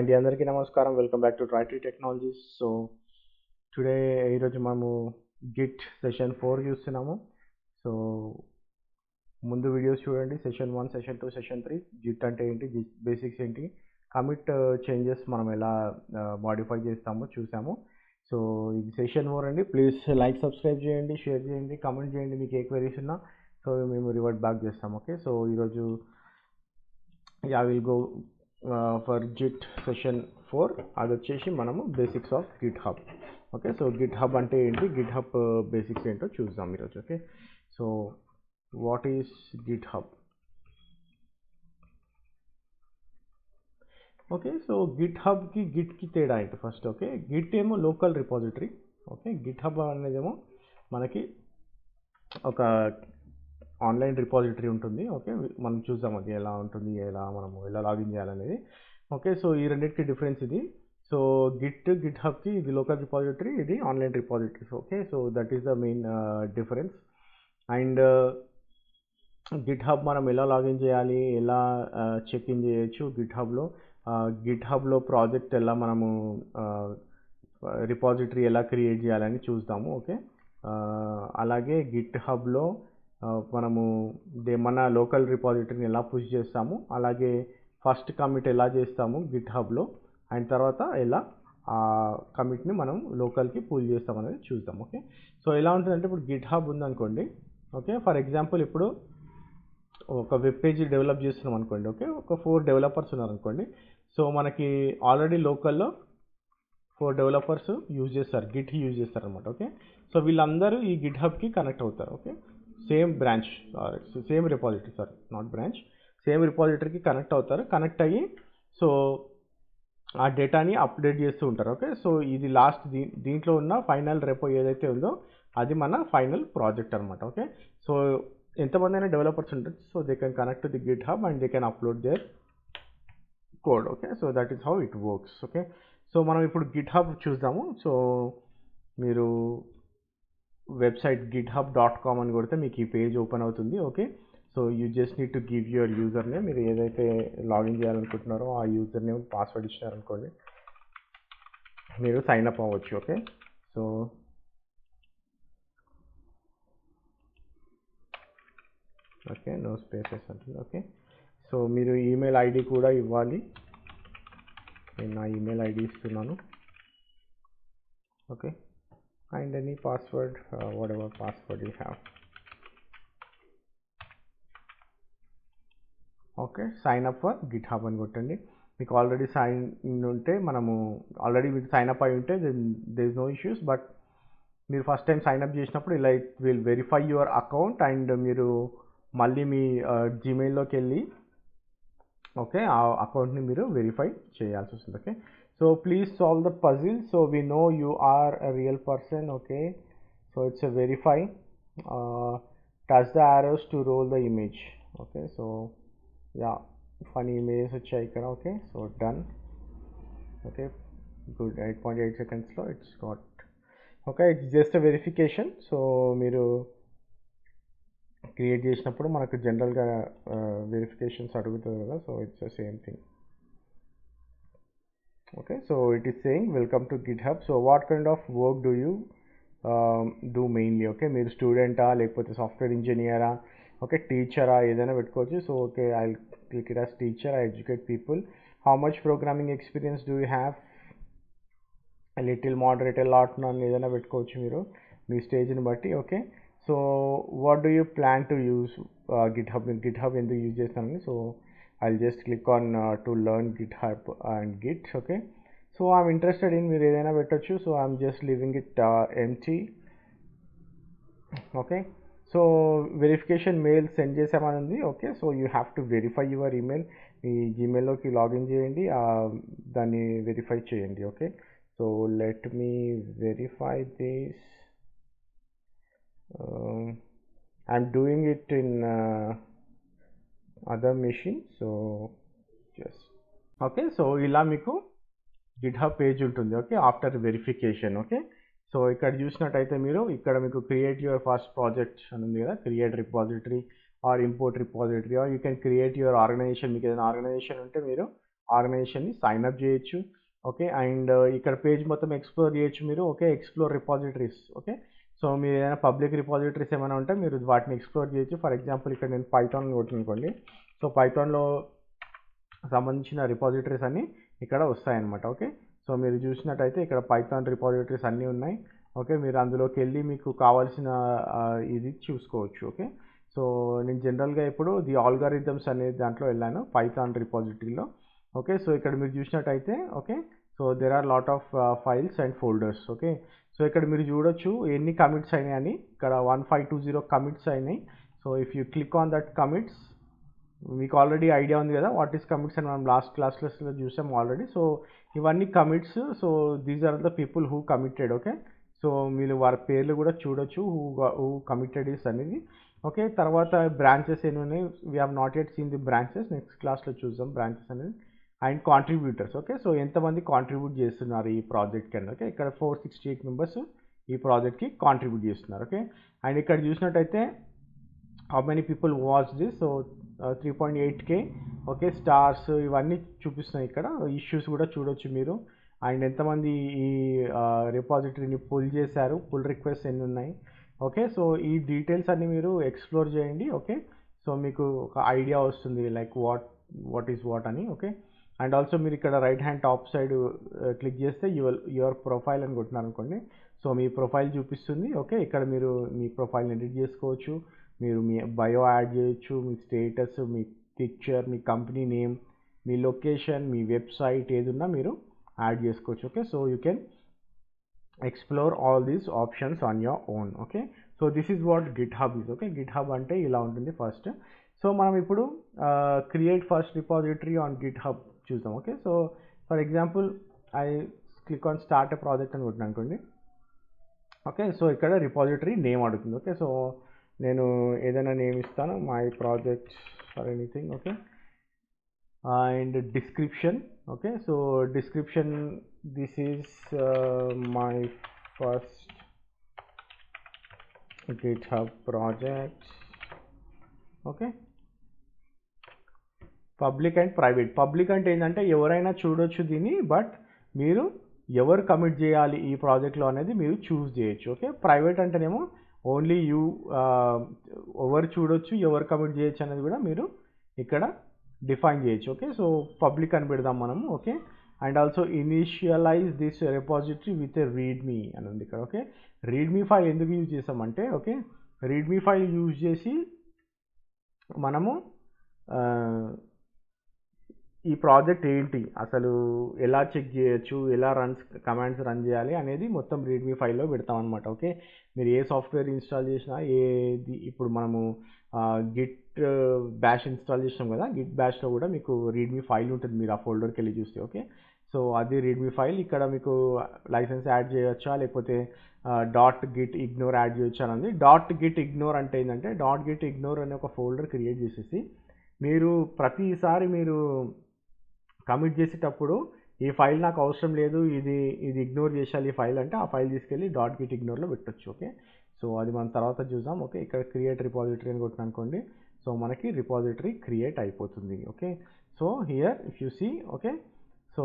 అండి అందరికీ నమస్కారం. వెల్కమ్ బ్యాక్ టు ట్రైట్రీ టెక్నాలజీస్. సో టుడే ఈరోజు మనము గిట్ సెషన్ 4 చూస్తున్నాము. సో ముందు వీడియోస్ చూడండి, సెషన్ 1, సెషన్ 2, సెషన్ 3. గిట్ అంటే ఏంటి, గిట్ బేసిక్స్ ఏంటి, కమిట్ చేంజెస్ మనం ఎలా మాడిఫై చేస్తామో చూసాము. సో ఇది సెషన్ 4 అండి. ప్లీజ్ లైక్, సబ్స్క్రైబ్ చేయండి, షేర్ చేయండి, కమెంట్ చేయండి మీకు ఏ క్వెరీస్ ఉన్నా. సో మేము రివర్ట్ బ్యాక్ చేస్తాం. ఓకే, సో ఈరోజు will go for git session 4. అది వచ్చేసి మనము basics of GitHub. Okay, so GitHub అంటే ఏంటి, గిట్ హబ్ బేసిక్స్ ఏంటో చూద్దాం ఈరోజు. Okay, so what is GitHub? Okay, so గిట్ హబ్కి గిట్కి తేడా ఏంటి ఫస్ట్? ఓకే, గిట్ ఏమో local repository. Okay, Git hub అనేదేమో మనకి ఒక ఆన్లైన్ రిపాజిటరీ ఉంటుంది. ఓకే, మనం చూద్దాం అది ఎలా ఉంటుంది, మనము ఎలా లాగిన్ చేయాలనేది. ఓకే, సో ఈ రెండింటికి డిఫరెన్స్ ఇది. సో గిట్ హబ్కి ఇది లోకల్ రిపాజిటరీ, ఇది online repositories. Okay, so that is the main difference. And Git hub మనం ఎలా లాగిన్ చేయాలి, ఎలా చెక్ ఇన్ చేయొచ్చు గిట్ హబ్లో ప్రాజెక్ట్ ఎలా మనము రిపాజిటరీ ఎలా క్రియేట్ చేయాలని చూద్దాము. ఓకే, అలాగే గిట్ హబ్లో మనము మన లోకల్ రిపాజిటరీని ఎలా పుష్ చేస్తాము, అలాగే ఫస్ట్ కమిట్ ఎలా చేస్తాము గిట్ హబ్లో, అండ్ తర్వాత ఎలా ఆ కమిట్ని మనం లోకల్కి పుల్ చేస్తాం అనేది చూద్దాం. ఓకే, సో ఎలా ఉంటుందంటే, ఇప్పుడు గిట్ హబ్ ఉందనుకోండి. ఓకే, ఫర్ ఎగ్జాంపుల్ ఇప్పుడు ఒక వెబ్ పేజీ డెవలప్ చేస్తున్నాం అనుకోండి. ఓకే, ఒక 4 డెవలపర్స్ ఉన్నారనుకోండి. సో మనకి ఆల్రెడీ లోకల్లో 4 డెవలపర్స్ యూజ్ చేస్తారు అనమాట. ఓకే, సో వీళ్ళందరూ ఈ గిట్ హబ్కి కనెక్ట్ అవుతారు. ఓకే, సేమ్ రిపాజిటరీకి కనెక్ట్ అవుతారు. కనెక్ట్ అయ్యి సో ఆ డేటాని అప్డేట్ చేస్తూ ఉంటారు. ఓకే, సో ఇది లాస్ట్ దీంట్లో ఉన్న ఫైనల్ రెపో ఏదైతే ఉందో అది మన ఫైనల్ ప్రాజెక్ట్ అనమాట. ఓకే, సో ఎంతమంది అయినా డెవలపర్స్ ఉంటారు. So they can connect to the GitHub and they can upload their code. Okay, so that is how it works. Okay, so మనం ఇప్పుడు గిట్ హబ్ చూద్దాము. సో మీరు website github.com అని కొడితే మీకు ఈ పేజ్ ఓపెన్ అవుతుంది. Okay, so you just need to give your user name. మీరు ఏదైతే లాగిన్ చేయాలనుకుంటున్నారో ఆ యూజర్ నేమ్, పాస్వర్డ్ ఇచ్చినారనుకోండి, మీరు సైన్ అప్ అవ్వచ్చు. Okay, so okay, no spaces అంటుంది. ఓకే, సో మీరు ఈమెయిల్ ఐడి కూడా ఇవ్వాలి. నేను నా ఈమెయిల్ ఐడి ఇస్తున్నాను. Okay, and any password, whatever password you have. Okay, sign up for GitHub అని కొట్టండి. మీకు ఆల్రెడీ సైన్ ఇన్ ఉంటే, ఆల్రెడీ మీకు సైన్ అప్ అయి ఉంటే there is no issues. But మీరు ఫస్ట్ టైం సైన్ అప్ చేసినప్పుడు ఇలా it will verify your account, and మీరు మళ్ళీ మీ జీమెయిల్లోకి వెళ్ళి ఓకే ఆ అకౌంట్ని మీరు వెరిఫై చేయాల్సి వస్తుంది. Okay, so please solve the puzzle so we know you are a real person. Okay, so it's a verify, touch the arrows to roll the image. Okay, so yeah, funny images వచ్చాయి ఇక్కడ. Okay, so done. Okay, good. 8.8 సెకండ్స్లో it's got. Okay, it's just a verification. So మీరు create చేసినప్పుడు మనకు జనరల్గా verifications అడుగుతుంది కదా, so it's the same thing. Okay, so it is saying welcome to GitHub. So what kind of work do you do mainly? Okay, మీరు స్టూడెంటా, లేకపోతే software ఇంజనీరా, ఓకే టీచరా, ఏదైనా పెట్టుకోవచ్చు. So okay, I click it as teacher. I educate people. How much programming experience do you have? Little, moderate, lot, none ఏదైనా పెట్టుకోవచ్చు మీరు మీ స్టేజ్ని బట్టి. Okay, so what do you plan to use GitHub ఎందుకు use చేస్తానని. So I'll just click on to learn GitHub and Git. Okay, so I'm interested in మీరు ఏదైనా పెట్టచ్చు. So I'm just leaving it empty. Okay, so verification mail send చేసామని ఉంది. Okay, so you have to verify your email. మీ జీమెయిల్లోకి login చేయండి, దాన్ని verify చేయండి. Okay, so let me verify this. I'm doing it in other machine. So just okay, so ఇలా మీకు GitHub page ఉంటుంది. Okay, after verification. Okay, so ఇక్కడ చూసినట్టయితే మీరు ఇక్కడ మీకు క్రియేట్ యువర్ ఫస్ట్ ప్రాజెక్ట్ అని ఉంది కదా, create repository or import repository, or you can create your organization. మీకు ఏదైనా ఆర్గనైజేషన్ ఉంటే మీరు ఆర్గనైజేషన్ని సైన్ అప్ చేయొచ్చు. ఓకే. అండ్ ఇక్కడ పేజ్ మొత్తం ఎక్స్‌ప్లోర్ చేయొచ్చు మీరు. Okay. Explore repositories. Okay. So మీరు ఏదైనా పబ్లిక్ రిపాజిటరీస్ ఏమైనా ఉంటే మీరు వాటిని ఎక్స్‌ప్లోర్ చేయొచ్చు. ఫర్ ఎగ్జాంపుల్ ఇక్కడ నేను పైథాన్ కొట్టాననుకోండి. సో పైథాన్‌లో సంబంధించిన రిపాజిటరీస్ అన్నీ ఇక్కడ వస్తాయన్నమాట. ఓకే. సో మీరు చూసినట్టయితే ఇక్కడ పైథాన్ రిపాజిటరీస్ అన్నీ ఉన్నాయి. ఓకే. మీరు అందులోకి వెళ్ళి మీకు కావాల్సిన ఇది చూసుకోవచ్చు. ఓకే. సో నేను జనరల్గా ఇప్పుడు ది ఆల్గారిథమ్స్ అనే దాంట్లో వెళ్ళాను పైథాన్ రిపాజిటరీలో. ఓకే. సో ఇక్కడ మీరు చూసినట్టయితే okay. So there are lot of files and folders. Okay. So ఇక్కడ మీరు చూడొచ్చు ఎన్ని కమిట్స్ అయినాయని. ఇక్కడ 1520 కమిట్స్ అయినాయి. So if you click on that commits, మీకు ఆల్రెడీ ఐడియా ఉంది కదా వాట్ ఈస్ కమిట్స్ అని మనం లాస్ట్ క్లాస్లో చూసాం ఆల్రెడీ. సో ఇవన్నీ commits. So these are the people who committed. Okay. So మీరు వారి పేర్లు కూడా చూడొచ్చు హూ కమిటెడ్ ఇస్ అనేది. ఓకే. తర్వాత బ్రాంచెస్ ఎన్ని ఉన్నాయి, we have not yet seen the branches, next క్లాస్లో చూద్దాం బ్రాంచెస్ అనేది. And contributors. ఓకే. సో ఎంతమంది కాంట్రిబ్యూట్ చేస్తున్నారు ఈ ప్రాజెక్ట్కి అని. ఓకే. ఇక్కడ 468 మెంబర్స్ ఈ ప్రాజెక్ట్కి కాంట్రిబ్యూట్ చేస్తున్నారు. ఓకే. అండ్ ఇక్కడ చూసినట్టయితే how many people watch this. So 3.8K. Okay. Stars ఇవన్నీ చూపిస్తున్నాయి ఇక్కడ. ఇష్యూస్ కూడా చూడొచ్చు మీరు. అండ్ ఎంతమంది ఈ రిపాజిటరీని పుల్ చేశారు, పుల్ రిక్వెస్ట్ ఎన్ని ఉన్నాయి. ఓకే. సో ఈ డీటెయిల్స్ అన్నీ మీరు ఎక్స్ప్లోర్ చేయండి. ఓకే. సో మీకు ఒక ఐడియా వస్తుంది లైక్ వాట్ ఈస్ వాట్ అని. ఓకే. అండ్ ఆల్సో మీరు ఇక్కడ right hand top side click చేస్తే యువర్ ప్రొఫైల్ అని కొట్టినారు అనుకోండి. సో మీ ప్రొఫైల్ చూపిస్తుంది. ఓకే. ఇక్కడ మీరు మీ ప్రొఫైల్ని ఎడిట్ చేసుకోవచ్చు. మీరు మీ బయో యాడ్ చేయొచ్చు, మీ స్టేటస్, మీ పిక్చర్, మీ కంపెనీ నేమ్, మీ లొకేషన్, మీ వెబ్సైట్ ఏదున్నా మీరు యాడ్ చేసుకోవచ్చు. Okay. So you can explore all these options on your own. Okay. So this is what GitHub is. Okay. GitHub అంటే ఇలా ఉంటుంది ఫస్ట్. సో మనం ఇప్పుడు create first repository on GitHub చూద్దాం. Okay. So for example I click on start a project అని కొట్టిన అనుకోండి. Okay. So ఇక్కడ రిపాజిటరీ నేమ్ అడుగుతుంది. ఓకే. సో నేను ఏదైనా నేమ్ ఇస్తాను, my project for anything. Okay. And description. Okay. So description this is my first GitHub project. Okay. Public and private. Public అంటే ఏంటంటే ఎవరైనా చూడొచ్చు దీన్ని, బట్ మీరు ఎవరు కమిట్ చేయాలి ఈ ప్రాజెక్ట్లో అనేది మీరు చూస్ చేయొచ్చు. ఓకే. ప్రైవేట్ అంటేనేమో ఓన్లీ యూ, ఎవరు చూడొచ్చు, ఎవరు కమిట్ చేయొచ్చు అనేది కూడా మీరు ఇక్కడ డిఫైన్ చేయొచ్చు. ఓకే. సో పబ్లిక్ అని పెడదాం మనము. Okay. And also initialise this repository with a readme అని ఉంది ఇక్కడ. ఓకే. రీడ్మీ ఫైల్ ఎందుకు యూజ్ చేసామంటే, ఓకే, రీడ్మీ ఫైల్ యూజ్ చేసి మనము ఈ ప్రాజెక్ట్ ఏంటి, అసలు ఎలా చెక్ చేయొచ్చు, ఎలా కమాండ్స్ రన్ చేయాలి అనేది మొత్తం రీడ్మీ ఫైల్లో పెడతాం అనమాట. ఓకే. మీరు ఏ సాఫ్ట్వేర్ ఇన్స్టాల్ చేసినా, ఏది ఇప్పుడు మనము గిట్ బ్యాష్ ఇన్స్టాల్ చేసినాం కదా, గిట్ బ్యాష్లో కూడా మీకు రీడ్మీ ఫైల్ ఉంటుంది, మీరు ఆ ఫోల్డర్కి వెళ్ళి చూస్తే. ఓకే. సో అది రీడ్మీ ఫైల్. ఇక్కడ మీకు లైసెన్స్ యాడ్ చేయొచ్చా, లేకపోతే డాట్ గిట్ ఇగ్నోర్ యాడ్ చేయొచ్చా అని ఉంది. డాట్ గిట్ ఇగ్నోర్ అంటే ఏంటంటే, డాట్ గిట్ ఇగ్నోర్ అనే ఒక ఫోల్డర్ క్రియేట్ చేసేసి మీరు ప్రతిసారి మీరు కమిట్ చేసేటప్పుడు ఈ ఫైల్ నాకు అవసరం లేదు, ఇది ఇగ్నోర్ చేయాలి ఈ ఫైల్ అంటే, ఆ ఫైల్ తీసుకెళ్ళి డాట్ గిట్ ఇగ్నోర్లో పెట్టొచ్చు. ఓకే. సో అది మనం తర్వాత చూద్దాం. ఓకే. ఇక్కడ క్రియేట్ రిపాజిటరీ అని కొట్టిన అనుకోండి. సో మనకి రిపాజిటరీ క్రియేట్ అయిపోతుంది. Okay. So here if you see. Okay. So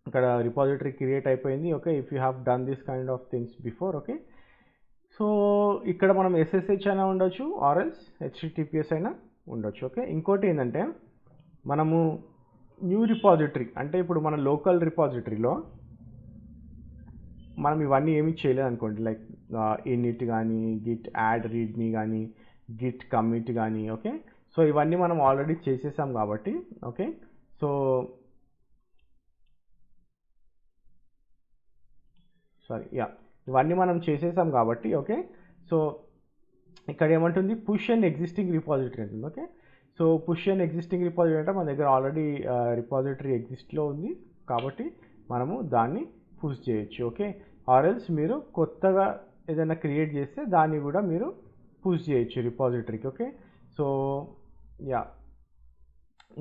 ఇక్కడ రిపాజిటరీ క్రియేట్ అయిపోయింది. Okay. If you have done this kind of things before. Okay. So ఇక్కడ మనం SSH అయినా ఉండొచ్చు, ఆర్ఎల్స్ HTTPS అయినా ఉండొచ్చు. ఓకే. ఇంకోటి ఏంటంటే, మనము న్యూ రిపాజిటరీ అంటే ఇప్పుడు మన లోకల్ రిపాజిటరీలో మనం ఇవన్నీ ఏమీ చేయలేదు అనుకోండి, లైక్ ఇనిట్ కానీ, గిట్ యాడ్ రీడ్మీ కానీ, గిట్ కమిట్ కానీ. ఓకే. సో ఇవన్నీ మనం ఆల్రెడీ చేసేసాం కాబట్టి. ఓకే. సో ఇవన్నీ మనం చేసేసాం కాబట్టి. ఓకే. సో ఇక్కడ ఏమంటుంది, పుష్ అండ్ ఎగ్జిస్టింగ్ రిపాజిటరీ ఉంటుంది. Okay. So push and existing repository అంటే మన దగ్గర ఆల్రెడీ రిపాజిటరీ ఎగ్జిస్ట్లో ఉంది కాబట్టి మనము దాన్ని పుష్ చేయొచ్చు. ఓకే. ఆర్ఎల్స్ మీరు కొత్తగా ఏదైనా క్రియేట్ చేస్తే దాన్ని కూడా మీరు పుష్ చేయొచ్చు రిపాజిటరీకి. ఓకే. సో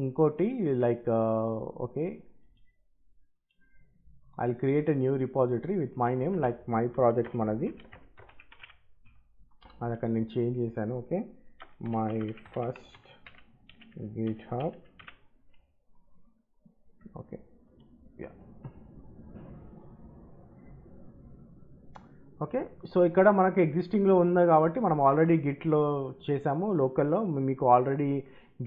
ఇంకోటి like okay, I'll create a new repository with my name, like my project మనది. అది అక్కడ నేను చేంజ్ చేశాను. Okay. My first GitHub okay. Yeah. Okay. So ఇక్కడ మనకి ఎగ్జిస్టింగ్లో ఉంది కాబట్టి మనం ఆల్రెడీ గిట్లో చేసాము లోకల్లో. మీకు ఆల్రెడీ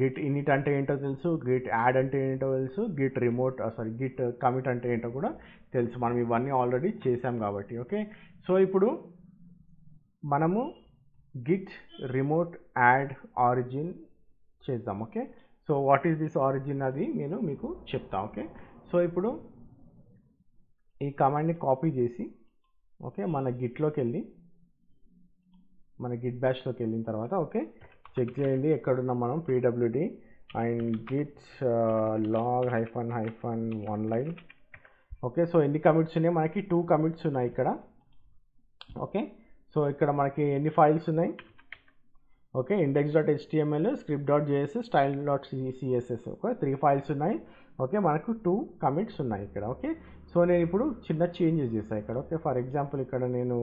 గిట్ ఇనిట్ అంటే ఏంటో తెలుసు, గిట్ యాడ్ అంటే ఏంటో తెలుసు, Git remote sorry Git commit అంటే ఏంటో కూడా తెలుసు. మనం ఇవన్నీ ఆల్రెడీ చేసాం కాబట్టి. ఓకే. సో ఇప్పుడు మనము గిట్ రిమోట్ యాడ్ ఆరిజిన్ చేద్దాం. Okay. So what is this origin అది నేను మీకు చెప్తా. ఓకే. సో ఇప్పుడు ఈ కమాండ్ని కాపీ చేసి ఓకే మన గిట్లోకి వెళ్ళి మన గిట్ బ్యాష్లోకి వెళ్ళిన తర్వాత ఓకే చెక్ చేయండి ఎక్కడున్నాం మనం pwd and git log hyphen one line. Okay. So ఎన్ని కమిట్స్ ఉన్నాయి మనకి 2 కమిట్స్ ఉన్నాయి ఇక్కడ. ఓకే. సో ఇక్కడ మనకి ఎన్ని ఫైల్స్ ఉన్నాయి okay index.html script.js style.css okay 3 files ఉన్నాయి. ఓకే మనకు 2 కమిట్స్ ఉన్నాయి ఇక్కడ. ఓకే. సో నేను ఇప్పుడు చిన్న చేంజెస్ చేస్తాను ఇక్కడ. ఓకే ఫర్ ఎగ్జాంపుల్ ఇక్కడ నేను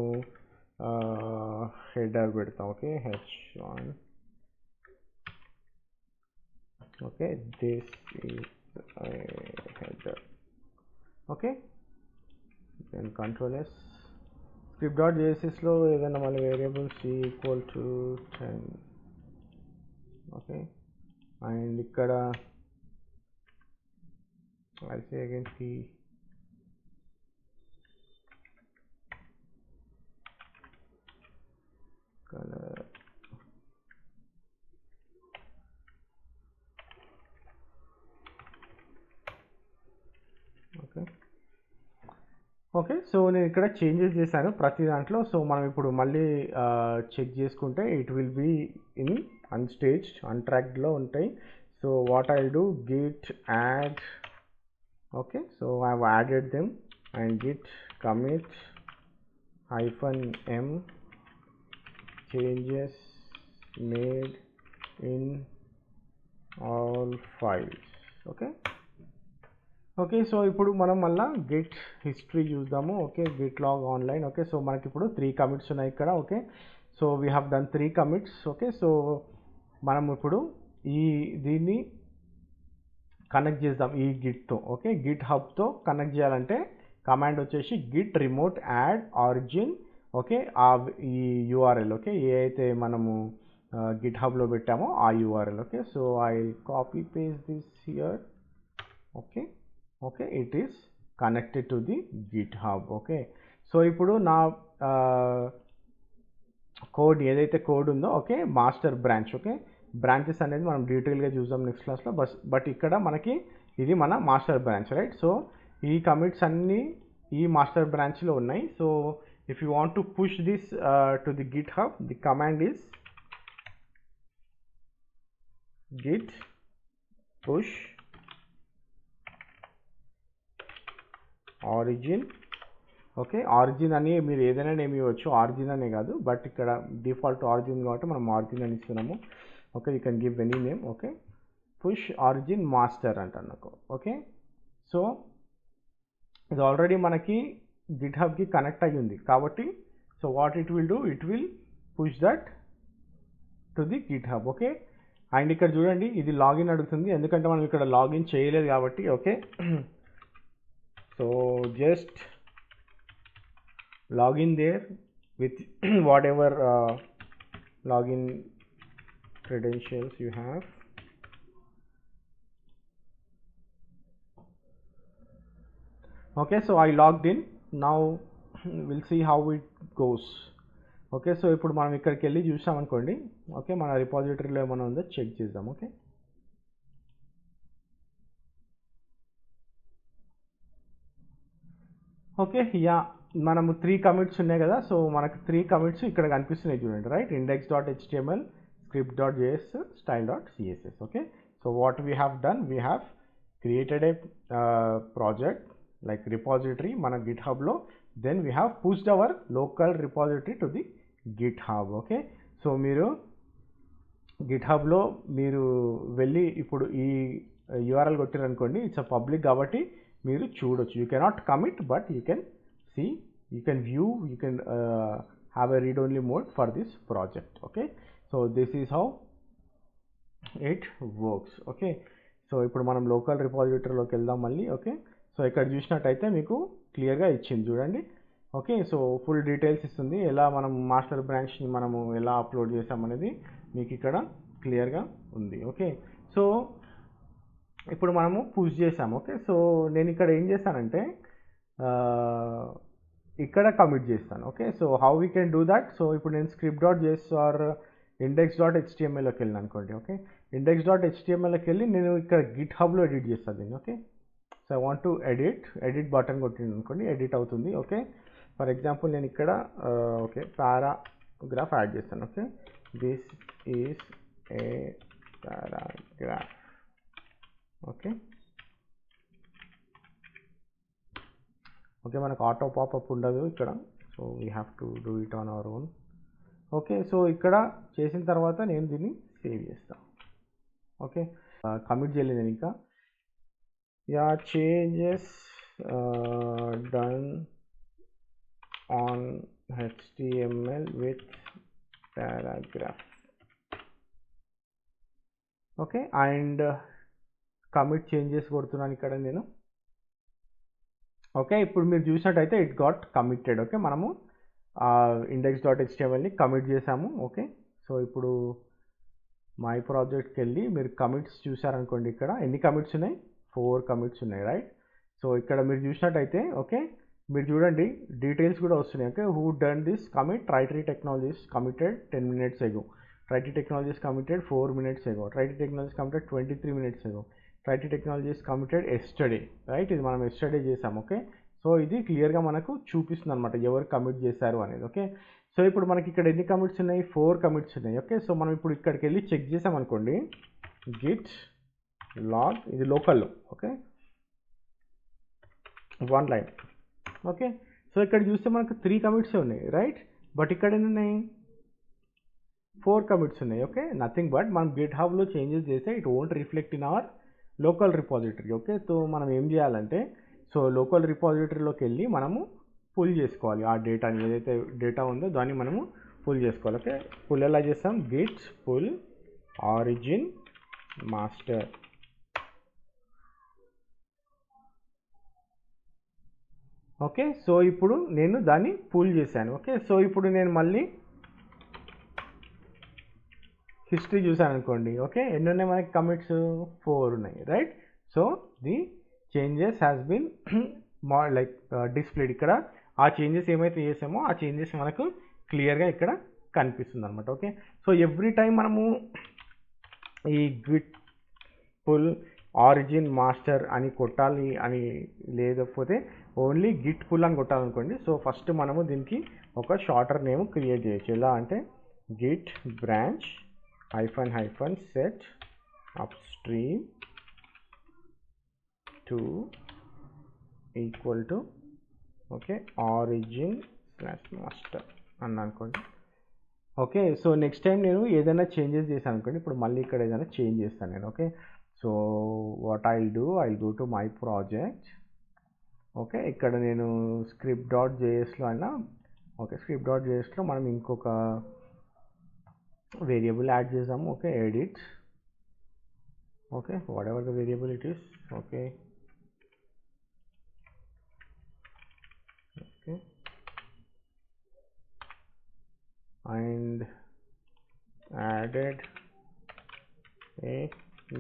హెడర్ పెడతా. Okay h1 okay this is header. Okay then control s script.js లో ఏదైనా మళ్ళీ variables equal to 10. Okay and ఇక్కడ I say again t color. Okay. Okay. So నేను ఇక్కడ చేంజెస్ చేశాను ప్రతి దాంట్లో. సో మనం ఇప్పుడు మళ్ళీ చెక్ చేసుకుంటే it will be in unstaged అన్ట్రాక్డ్లో ఉంటాయి. So what I do git add. Okay. So I have added them and git commit -m changes made in all files. Okay. Okay. So ఇప్పుడు మనం మళ్ళీ git history చూద్దాము. Okay git log online. Okay. So మనకి ఇప్పుడు 3 commits ఉన్నాయి ఇక్కడ. Okay. So we have done 3 commits. Okay. So మనం ఇప్పుడు దీన్ని కనెక్ట్ చేద్దాం ఈ గిట్తో. ఓకే గిట్ హబ్తో కనెక్ట్ చేయాలంటే కమాండ్ వచ్చేసి git remote add origin. Okay ఈ యూఆర్ఎల్ ఓకే ఏ అయితే మనము గిట్ హబ్లో పెట్టామో ఆ URL. Okay. So I copy paste this here. Okay. Okay it is connected to the GitHub. Okay. So ఇప్పుడు నా కోడ్ ఏదైతే కోడ్ ఉందో okay master branch. Okay branches అనేది మనం డీటెయిల్గా చూద్దాం నెక్స్ట్ క్లాస్లో. బట్ ఇక్కడ మనకి ఇది మన మాస్టర్ బ్రాంచ్ రైట్. సో ఈ కమిట్స్ అన్నీ ఈ మాస్టర్ బ్రాంచ్లో ఉన్నాయి. So if you want to push this to the Git hub the command is Git push origin. Okay origin అని మీరు ఏదైనా నేమ్ ఇవ్వచ్చు, ఆరిజిన్ అనే కాదు. బట్ ఇక్కడ డిఫాల్ట్ ఆరిజిన్ కాబట్టి మనం ఆరిజిన్ అని ఇస్తున్నాము. Okay you can give any name. Okay push origin master అంటాను నాకు. ఓకే. సో ఇది ఆల్రెడీ మనకి గిట్ హబ్కి కనెక్ట్ అయ్యి ఉంది కాబట్టి so what it will do it will push that to the GitHub. Okay and ఇక్కడ చూడండి ఇది లాగిన్ అడుగుతుంది ఎందుకంటే మనం ఇక్కడ లాగిన్ చేయలేదు కాబట్టి. Okay so just log in there with whatever login credentials you have. Okay so I logged in. Now we'll see how it goes. Okay so ఇప్పుడు మనం ఇక్కడికి వెళ్ళి చూసామనుకోండి. ఓకే మన రిపాజిటరీలో ఏమైనా ఉందో చెక్ చేద్దాం. ఓకే ఓకే యా మనము 3 కమిట్స్ ఉన్నాయి కదా. సో మనకు 3 కమిట్స్ ఇక్కడ కనిపిస్తున్నాయి చూడండి right. index.html script.js style.css. Okay so what we have done we have created a project like repository మన గిట్ హబ్లో. Then we have pushed our local repository to the GitHub. Okay so మీరు గిట్ హబ్లో మీరు వెళ్ళి ఇప్పుడు ఈ యూఆర్ఎల్ కొట్టారనుకోండి ఇట్స్ అ పబ్లిక్ కాబట్టి మీరు చూడొచ్చు. You cannot commit but you can see, you can view, you can have a read only mode for this project. Okay so this is how it works. Okay so ఇప్పుడు మనం local రిపాజిటరీలోకి వెళ్దాం మళ్ళీ. Okay, so ఇక్కడ చూసినట్టయితే మీకు క్లియర్గా ఇచ్చింది చూడండి. ఓకే, సో ఫుల్ డీటెయిల్స్ ఇస్తుంది, ఎలా మనం మాస్టర్ బ్రాంచ్ని మనము ఎలా అప్లోడ్ చేసామనేది మీకు ఇక్కడ క్లియర్గా ఉంది. ఓకే, సో ఇప్పుడు మనము పుష్ చేసాము. ఓకే, సో నేను ఇక్కడ ఏం చేస్తానంటే ఇక్కడ కమిట్ చేస్తాను. Okay, so how we can do that. So ఇప్పుడు నేను script.js ఆర్ index.htmlలోకి వెళ్ళాను అనుకోండి. ఓకే, index.htmlలోకి వెళ్ళి నేను ఇక్కడ గిట్హబ్లో ఎడిట్ చేస్తాను దీన్ని. Okay, so I want to edit button కొట్టింది అనుకోండి, ఎడిట్ అవుతుంది. ఓకే, ఫర్ ఎగ్జాంపుల్ నేను ఇక్కడ ఓకే పారాగ్రాఫ్ యాడ్ చేస్తాను. Okay, this is a paragraph. Okay okay, మనకు ఆటో పాపప్ ఉండదు ఇక్కడ, so we have to do it on our own. Okay, so ఇక్కడ చేసిన తర్వాత నేను దీన్ని సేవ్ చేస్తాను. ఓకే, కమిట్ చేయలేదు నేను ఇంకా. Yeah changes done on HTML with paragraph. Okay, and commit changes కొడుతున్నాను ఇక్కడ నేను. ఓకే, ఇప్పుడు మీరు చూసినట్టయితే ఇట్ గాట్ కమిటెడ్. ఓకే, మనము index.htmlని కమిట్ చేసాము. ఓకే, సో ఇప్పుడు మై ప్రాజెక్ట్కి వెళ్ళి మీరు కమిట్స్ చూసారనుకోండి, ఇక్కడ ఎన్ని కమిట్స్ ఉన్నాయి, 4 కమిట్స్ ఉన్నాయి, రైట్. సో ఇక్కడ మీరు చూసినట్టయితే ఓకే, మీరు చూడండి డీటెయిల్స్ కూడా వస్తున్నాయి. Okay, who done this commit, ట్రైటరీ టెక్నాలజీస్ కమిటెడ్ 10 minutes ago, ట్రైటరీ టెక్నాలజీస్ కమిటెడ్ 4 minutes ago, ట్రైటరీ టెక్నాలజీస్ కమిటెడ్ 23 minutes ago, ట్రైటరీ టెక్నాలజీస్ కమిటెడ్ ఎస్టర్డే, రైట్. ఇది మనం ఎస్టర్డే చేసాం. ఓకే, సో ఇది క్లియర్గా మనకు చూపిస్తుంది అనమాట ఎవరు కమిట్ చేశారు అనేది. ఓకే, సో ఇప్పుడు మనకి ఇక్కడ ఎన్ని కమిట్స్ ఉన్నాయి, 4 కమిట్స్ ఉన్నాయి. ఓకే, సో మనం ఇప్పుడు ఇక్కడికి వెళ్ళి చెక్ చేసామనుకోండి, గిట్ లాగ్, ఇది లోకల్లో. Okay, 1 line. ఓకే, సో ఇక్కడ చూస్తే మనకు 3 కమిట్సే ఉన్నాయి, రైట్. బట్ ఇక్కడ ఎన్ని ఉన్నాయి, 4 కమిట్స్ ఉన్నాయి. ఓకే, నథింగ్ బట్ మనం గిట్ హబ్లో చేంజెస్ చేస్తే it won't reflect in our local repository. Okay, so మనం ఏం చేయాలంటే, సో లోకల్ రిపాజిటరీలోకి వెళ్ళి మనము పుల్ చేసుకోవాలి ఆ డేటాని, ఏదైతే డేటా ఉందో దాన్ని మనము పుల్ చేసుకోవాలి. ఓకే, పుల్ ఎలా చేస్తాం, git pull origin master. Okay, so ఇప్పుడు నేను దాన్ని పుల్ చేశాను. ఓకే, సో ఇప్పుడు నేను మళ్ళీ హిస్టరీ చూసాను అనుకోండి. ఓకే, ఎన్ని ఉన్నాయి మనకి కమిట్స్, 4 ఉన్నాయి, right. So the changes has been like displayed. ఇక్కడ ఆ చేంజెస్ ఏమైతే చేసామో ఆ చేంజెస్ మనకు క్లియర్గా ఇక్కడ కనిపిస్తుంది అనమాట. ఓకే, సో ఎవ్రీ టైం మనము ఈ గిట్ పుల్ ఆరిజిన్ మాస్టర్ అని కొట్టాలి అని లేకపోతే ఓన్లీ గిట్ పుల్ అని కొట్టాలనుకోండి. సో ఫస్ట్ మనము దీనికి ఒక షార్టర్ నేమ్ క్రియేట్ చేయొచ్చు. ఎలా అంటే Git branch -- set upstream to equal to okay origin/master అని అనుకోండి. ఓకే, సో నెక్స్ట్ టైం నేను ఏదైనా చేంజెస్ చేశాను అనుకోండి, ఇప్పుడు మళ్ళీ ఇక్కడ ఏదైనా చేంజ్ చేస్తాను నేను. Okay, so what I go to my project. Okay, ఇక్కడ నేను script.jsలో అయినా ఓకే script.jsలో మనం ఇంకొక వేరియబుల్ యాడ్ చేద్దాము. Okay, edit. Okay, what ever the variable it is. Okay okay and added a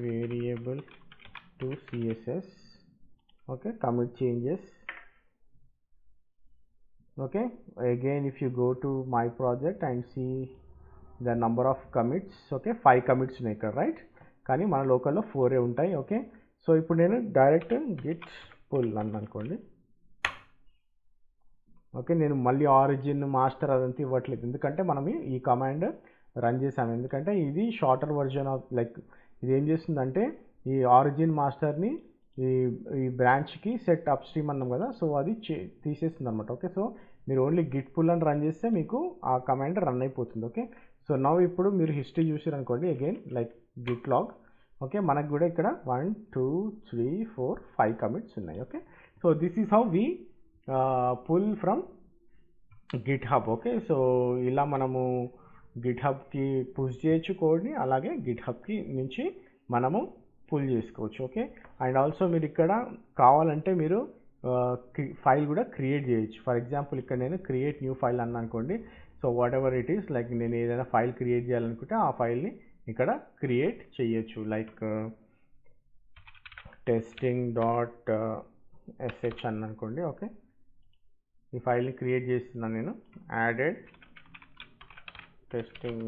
variable to CSS. okay, commit changes. okay, again if you go to my project and see the number of commits. okay, 5 commits ఉన్నాయి ఇక్కడ, right. కానీ మన లోకల్లో 4 ఉంటాయి. Okay, so ఇప్పుడు నేను direct Git pull అని అనుకోండి. ఓకే, నేను మళ్ళీ ఆరిజిన్ మాస్టర్ అదంతా ఇవ్వట్లేదు, ఎందుకంటే మనం ఈ కమాండ్ రన్ చేసాము. ఎందుకంటే ఇది షార్టర్ వర్జన్ ఆఫ్ లైక్ ఇది ఏం చేస్తుందంటే ఈ ఆరిజిన్ మాస్టర్ని ఈ బ్రాంచ్కి సెట్ అప్ స్ట్రీమ్ అన్నాం కదా, సో అది తీసేస్తుంది అనమాట. ఓకే, సో మీరు ఓన్లీ గిట్ పుల్ అని రన్ చేస్తే మీకు ఆ కమాండ్ రన్ అయిపోతుంది. ఓకే, సో నవ్ ఇప్పుడు మీరు హిస్టరీ చూసారు అనుకోండి, again like git log. Okay, మనకు కూడా ఇక్కడ 1 2 3 4 5 కమిట్స్ ఉన్నాయి. Okay, so this is how we pull from GitHub. Okay, so ఇలా మనము గిట్ హబ్కి పుష్ చేయొచ్చు కోడ్ని, అలాగే గిట్ హబ్కి నుంచి మనము పుల్ చేసుకోవచ్చు. ఓకే, అండ్ ఆల్సో మీరు ఇక్కడ కావాలంటే మీరు ఫైల్ కూడా క్రియేట్ చేయొచ్చు. ఫర్ ఎగ్జాంపుల్ ఇక్కడ నేను క్రియేట్ న్యూ ఫైల్ అన్నా అనుకోండి. So what ever it is, like నేను ఏదైనా ఫైల్ క్రియేట్ చేయాలనుకుంటే ఆ ఫైల్ని ఇక్కడ క్రియేట్ చేయొచ్చు. లైక్ testing.sh అని అనుకోండి. ఓకే, ఈ ఫైల్ని క్రియేట్ చేస్తున్నాను నేను. Added testing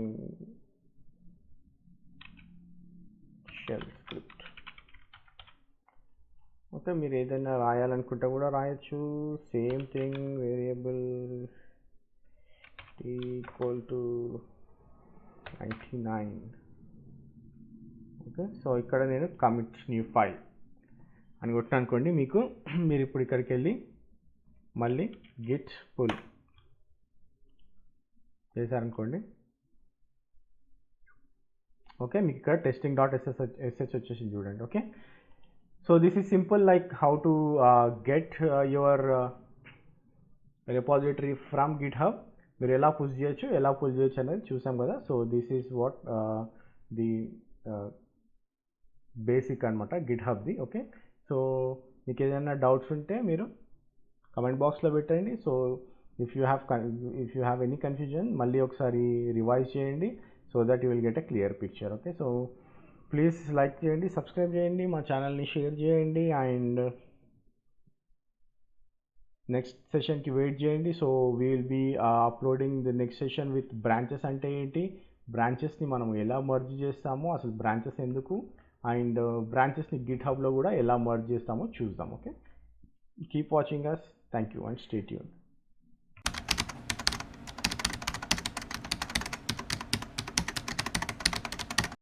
shell script. Okay, మీరు ఏదైనా రాయాలనుకుంటే కూడా రాయొచ్చు. Same thing, variable equal to 99. Okay, so ఇక్కడ నేను కమిట్ న్యూ ఫైల్ అని కొట్టిన అనుకోండి, మీకు మీరు ఇప్పుడు ఇక్కడికి వెళ్ళి మళ్ళీ గిట్ పుల్ చేశారనుకోండి. ఓకే, మీకు ఇక్కడ testing.sh వచ్చేసింది చూడండి. Okay, so this is simple, like how to get your repository from GitHub. మీరు ఎలా పుష్ చేయొచ్చు అనేది చూసాం కదా. So this is what the basic అనమాట గిట్హబ్ది. ఓకే, సో మీకు ఏదైనా డౌట్స్ ఉంటే మీరు కమెంట్ బాక్స్లో పెట్టండి. So if you have any confusion మళ్ళీ ఒకసారి రివైజ్ చేయండి, so that you will get a clear picture. Okay, so please like చేయండి, సబ్స్క్రైబ్ చేయండి, మా ఛానల్ని షేర్ చేయండి, అండ్ నెక్స్ట్ సెషన్కి వెయిట్ చేయండి. So we will be uploading the next session with branches. అంటే ఏంటి, బ్రాంచెస్ని మనం ఎలా మర్జ్ చేస్తామో, అసలు బ్రాంచెస్ ఎందుకు, అండ్ బ్రాంచెస్ని గిట్హబ్లో కూడా ఎలా మర్జ్ చేస్తామో చూద్దాం. Okay, keep watching us. Thank you and stay tuned.